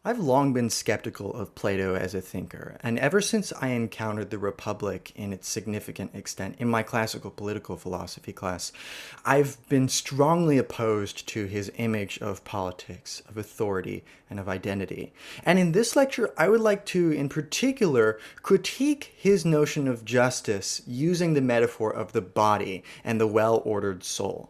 I've long been skeptical of Plato as a thinker, and ever since I encountered the Republic in its significant extent in my classical political philosophy class, I've been strongly opposed to his image of politics, of authority, and of identity. And in this lecture, I would like to, in particular, critique his notion of justice using the metaphor of the body and the well-ordered soul.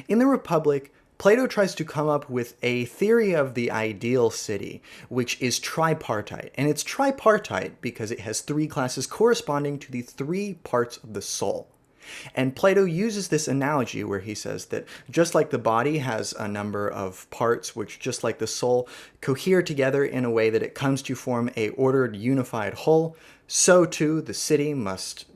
In the Republic, Plato tries to come up with a theory of the ideal city, which is tripartite. And it's tripartite because it has three classes corresponding to the three parts of the soul. And Plato uses this analogy where he says that just like the body has a number of parts which, just like the soul, cohere together in a way that it comes to form a ordered, unified whole, so too the city must,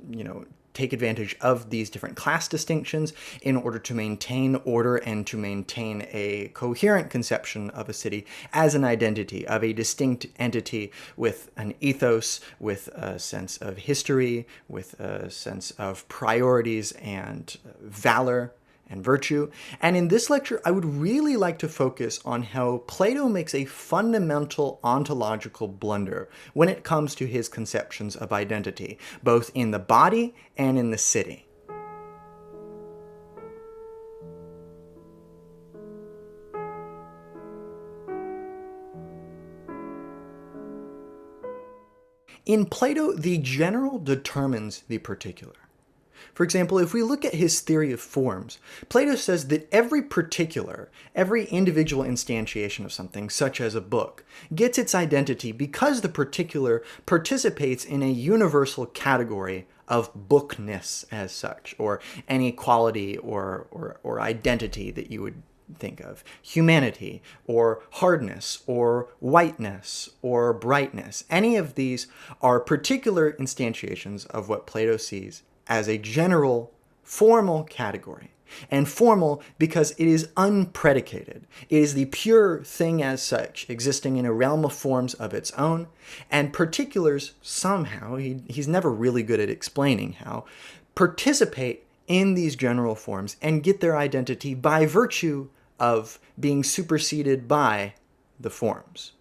take advantage of these different class distinctions in order to maintain order and to maintain a coherent conception of a city as an identity, of a distinct entity with an ethos, with a sense of history, with a sense of priorities and valor and virtue. And in this lecture, I would really like to focus on how Plato makes a fundamental ontological blunder when it comes to his conceptions of identity, both in the body and in the city. In Plato, the general determines the particular. For example, if we look at his theory of forms, Plato says that every particular, every individual instantiation of something, such as a book, gets its identity because the particular participates in a universal category of bookness as such, or any quality or identity that you would think of. Humanity, or hardness, or whiteness, or brightness. Any of these are particular instantiations of what Plato sees as a general, formal category. And formal because it is unpredicated. It is the pure thing as such, existing in a realm of forms of its own, and particulars somehow, he's never really good at explaining how, participate in these general forms and get their identity by virtue of being superseded by the forms.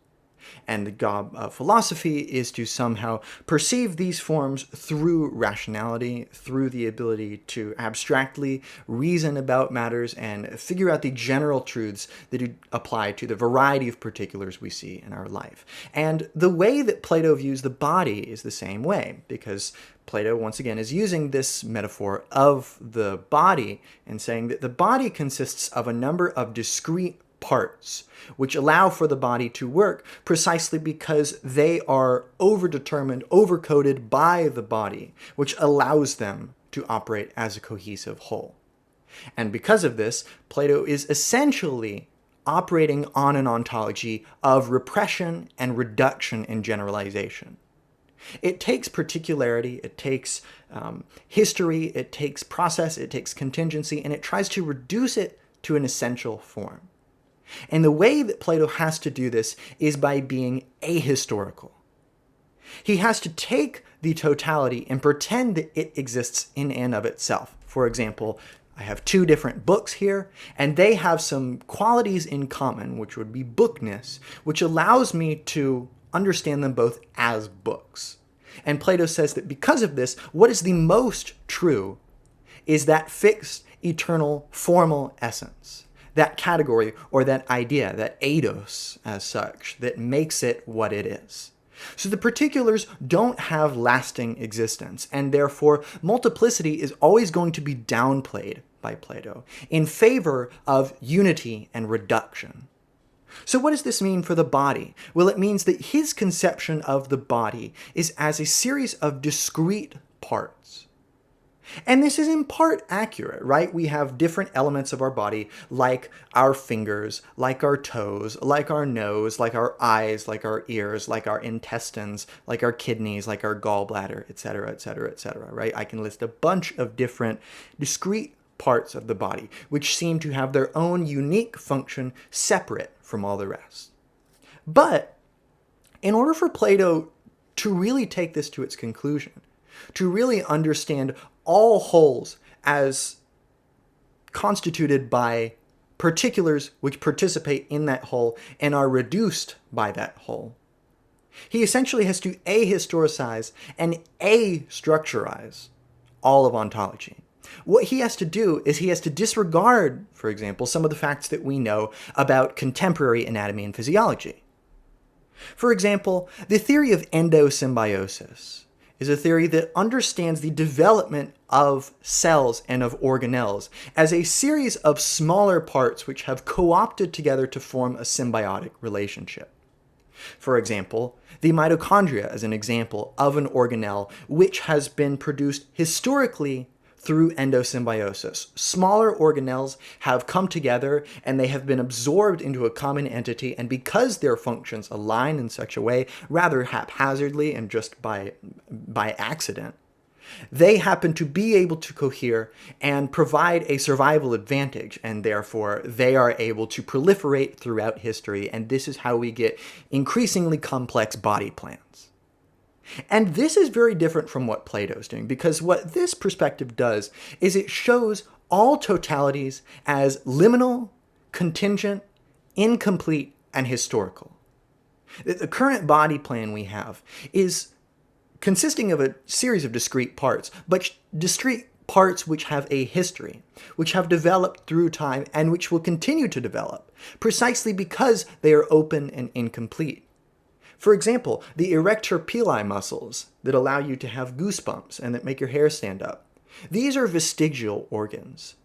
And the job of philosophy is to somehow perceive these forms through rationality, through the ability to abstractly reason about matters and figure out the general truths that apply to the variety of particulars we see in our life. And the way that Plato views the body is the same way, because Plato, once again, is using this metaphor of the body and saying that the body consists of a number of discrete parts, which allow for the body to work precisely because they are overdetermined, overcoded by the body, which allows them to operate as a cohesive whole. And because of this, Plato is essentially operating on an ontology of repression and reduction and generalization. It takes particularity, it takes history, it takes process, it takes contingency, and it tries to reduce it to an essential form. And the way that Plato has to do this is by being ahistorical. He has to take the totality and pretend that it exists in and of itself. For example, I have two different books here, and they have some qualities in common, which would be bookness, which allows me to understand them both as books. And Plato says that because of this, what is the most true is that fixed, eternal, formal essence. That category or that idea, that eidos as such, that makes it what it is. So the particulars don't have lasting existence, and therefore multiplicity is always going to be downplayed by Plato in favor of unity and reduction. So what does this mean for the body? Well, it means that his conception of the body is as a series of discrete parts. And this is in part accurate, right? We have different elements of our body, like our fingers, like our toes, like our nose, like our eyes, like our ears, like our intestines, like our kidneys, like our gallbladder, etc., etc., etc., right? I can list a bunch of different discrete parts of the body, which seem to have their own unique function separate from all the rest. But in order for Plato to really take this to its conclusion, to really understand all wholes as constituted by particulars which participate in that whole and are reduced by that whole. He essentially has to ahistoricize and astructurize all of ontology. What he has to do is he has to disregard, for example, some of the facts that we know about contemporary anatomy and physiology. For example, the theory of endosymbiosis is a theory that understands the development of cells and of organelles as a series of smaller parts which have co-opted together to form a symbiotic relationship. For example, the mitochondria is an example of an organelle which has been produced historically through endosymbiosis. Smaller organelles have come together and they have been absorbed into a common entity, and because their functions align in such a way, rather haphazardly and just by accident, they happen to be able to cohere and provide a survival advantage, and therefore they are able to proliferate throughout history, and this is how we get increasingly complex body plans. And this is very different from what Plato's doing, because what this perspective does is it shows all totalities as liminal, contingent, incomplete, and historical. The current body plan we have is consisting of a series of discrete parts, but discrete parts which have a history, which have developed through time, and which will continue to develop, precisely because they are open and incomplete. For example, the erector pili muscles that allow you to have goosebumps and that make your hair stand up. These are vestigial organs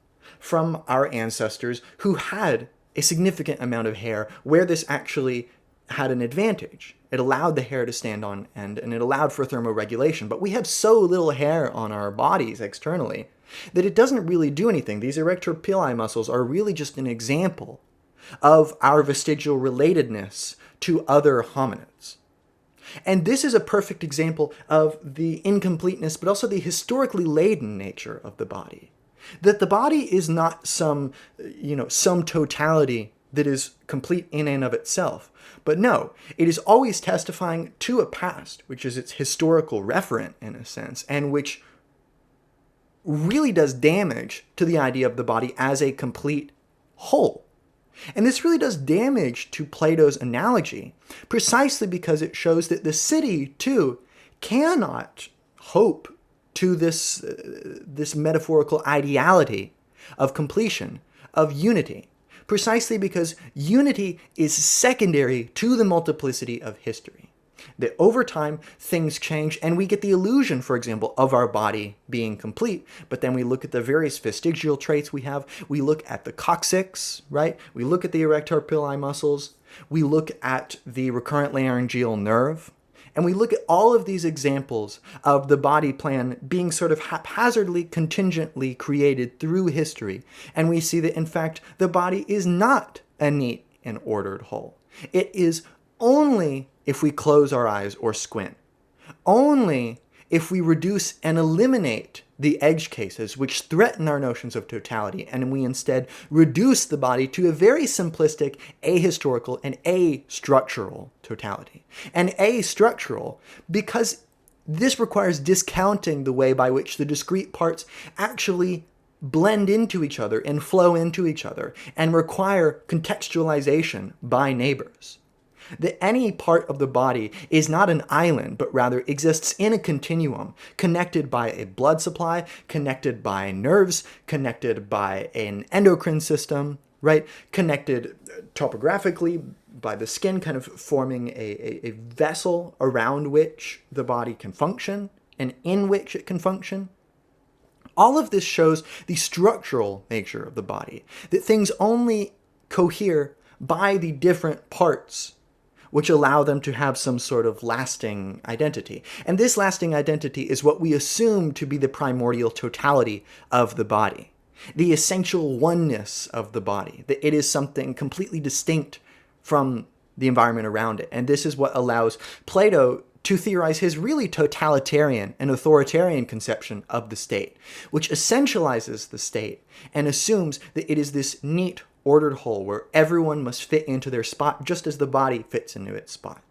from our ancestors who had a significant amount of hair where this actually had an advantage. It allowed the hair to stand on end and it allowed for thermoregulation. But we have so little hair on our bodies externally that it doesn't really do anything. These erector pili muscles are really just an example of our vestigial relatedness to other hominids. And this is a perfect example of the incompleteness, but also the historically laden nature of the body. That the body is not some totality that is complete in and of itself. But no, it is always testifying to a past, which is its historical referent in a sense, and which really does damage to the idea of the body as a complete whole. And this really does damage to Plato's analogy, precisely because it shows that the city, too, cannot hope to this metaphorical ideality of completion, of unity, precisely because unity is secondary to the multiplicity of history. That over time, things change, and we get the illusion, for example, of our body being complete. But then we look at the various vestigial traits we have. We look at the coccyx, right? We look at the erector pili muscles. We look at the recurrent laryngeal nerve. And we look at all of these examples of the body plan being sort of haphazardly, contingently created through history. And we see that, in fact, the body is not a neat and ordered whole. It is only if we close our eyes or squint. Only if we reduce and eliminate the edge cases which threaten our notions of totality, and we instead reduce the body to a very simplistic, ahistorical, and astructural totality. And astructural because this requires discounting the way by which the discrete parts actually blend into each other and flow into each other and require contextualization by neighbors. That any part of the body is not an island, but rather exists in a continuum, connected by a blood supply, connected by nerves, connected by an endocrine system, right? Connected topographically by the skin, kind of forming a vessel around which the body can function and in which it can function. All of this shows the structural nature of the body, that things only cohere by the different parts which allow them to have some sort of lasting identity. And this lasting identity is what we assume to be the primordial totality of the body, the essential oneness of the body, that it is something completely distinct from the environment around it. And this is what allows Plato to theorize his really totalitarian and authoritarian conception of the state, which essentializes the state and assumes that it is this neat, ordered whole where everyone must fit into their spot just as the body fits into its spot.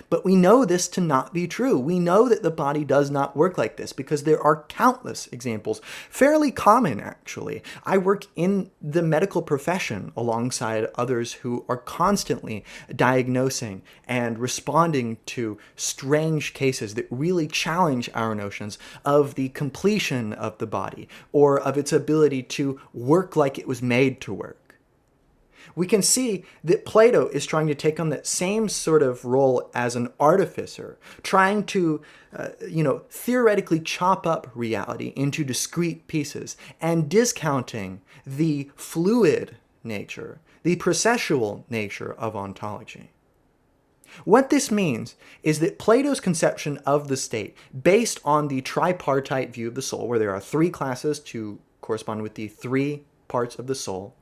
But we know this to not be true. We know that the body does not work like this because there are countless examples, fairly common actually. I work in the medical profession alongside others who are constantly diagnosing and responding to strange cases that really challenge our notions of the completion of the body or of its ability to work like it was made to work. We can see that Plato is trying to take on that same sort of role as an artificer, trying to, theoretically chop up reality into discrete pieces and discounting the fluid nature, the processual nature of ontology. What this means is that Plato's conception of the state, based on the tripartite view of the soul, where there are three classes to correspond with the three parts of the soul,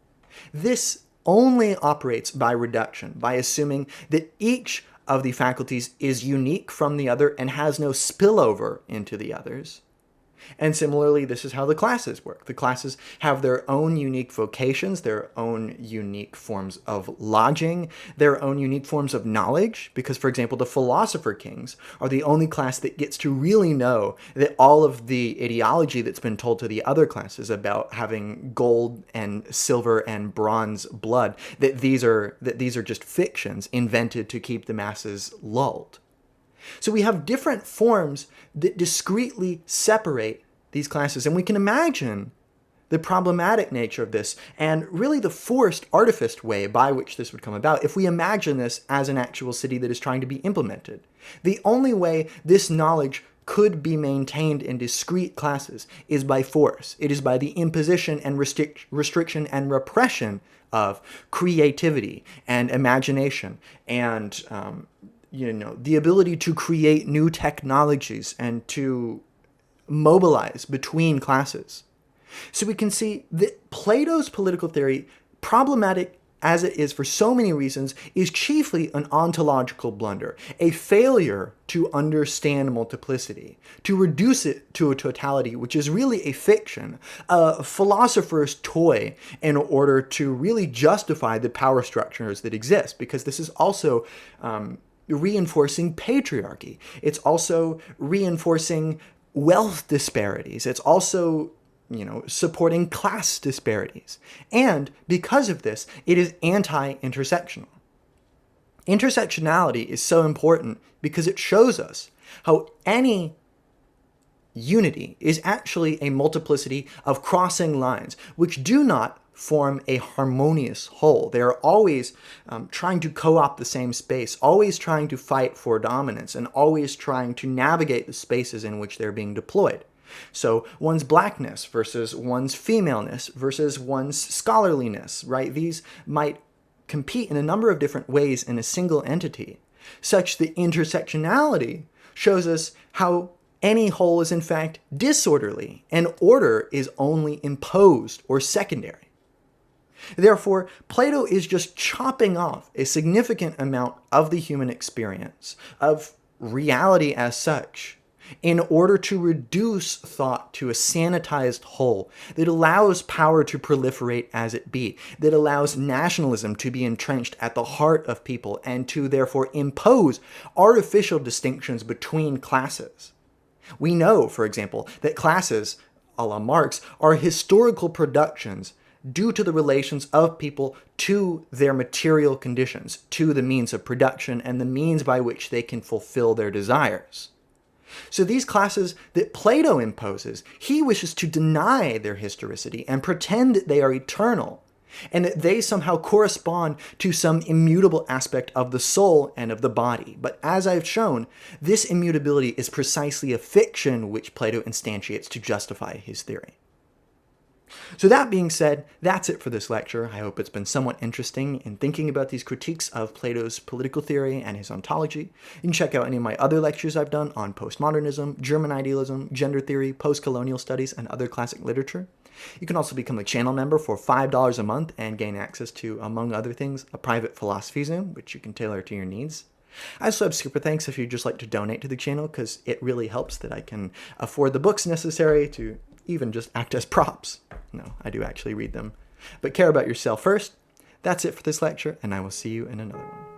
this only operates by reduction, by assuming that each of the faculties is unique from the other and has no spillover into the others. And similarly, this is how the classes work. The classes have their own unique vocations, their own unique forms of lodging, their own unique forms of knowledge, because, for example, the philosopher kings are the only class that gets to really know that all of the ideology that's been told to the other classes about having gold and silver and bronze blood, that these are just fictions invented to keep the masses lulled. So we have different forms that discreetly separate these classes, and we can imagine the problematic nature of this and really the forced, artificed way by which this would come about if we imagine this as an actual city that is trying to be implemented. The only way this knowledge could be maintained in discrete classes is by force. It is by the imposition and restriction and repression of creativity and imagination and the ability to create new technologies and to mobilize between classes. So we can see that Plato's political theory, problematic as it is for so many reasons, is chiefly an ontological blunder, a failure to understand multiplicity, to reduce it to a totality, which is really a fiction, a philosopher's toy in order to really justify the power structures that exist, because this is also reinforcing patriarchy. It's also reinforcing wealth disparities. It's also, supporting class disparities. And because of this, it is anti-intersectional. Intersectionality is so important because it shows us how any unity is actually a multiplicity of crossing lines, which do not form a harmonious whole. They are always trying to co-opt the same space, always trying to fight for dominance, and always trying to navigate the spaces in which they're being deployed. So one's blackness versus one's femaleness versus one's scholarliness, right? These might compete in a number of different ways in a single entity, such that intersectionality shows us how any whole is in fact disorderly, and order is only imposed or secondary. Therefore, Plato is just chopping off a significant amount of the human experience, of reality as such, in order to reduce thought to a sanitized whole that allows power to proliferate as it be, that allows nationalism to be entrenched at the heart of people, and to therefore impose artificial distinctions between classes. We know, for example, that classes, a la Marx, are historical productions due to the relations of people to their material conditions, to the means of production and the means by which they can fulfill their desires. So these classes that Plato imposes, he wishes to deny their historicity and pretend that they are eternal, and that they somehow correspond to some immutable aspect of the soul and of the body. But as I've shown, this immutability is precisely a fiction which Plato instantiates to justify his theory. So that being said, that's it for this lecture. I hope it's been somewhat interesting in thinking about these critiques of Plato's political theory and his ontology. You can check out any of my other lectures I've done on postmodernism, German idealism, gender theory, post-colonial studies, and other classic literature. You can also become a channel member for $5 a month and gain access to, among other things, a private philosophy Zoom, which you can tailor to your needs. I also have super thanks if you'd just like to donate to the channel, because it really helps that I can afford the books necessary to even just act as props. No, I do actually read them. But care about yourself first. That's it for this lecture, and I will see you in another one.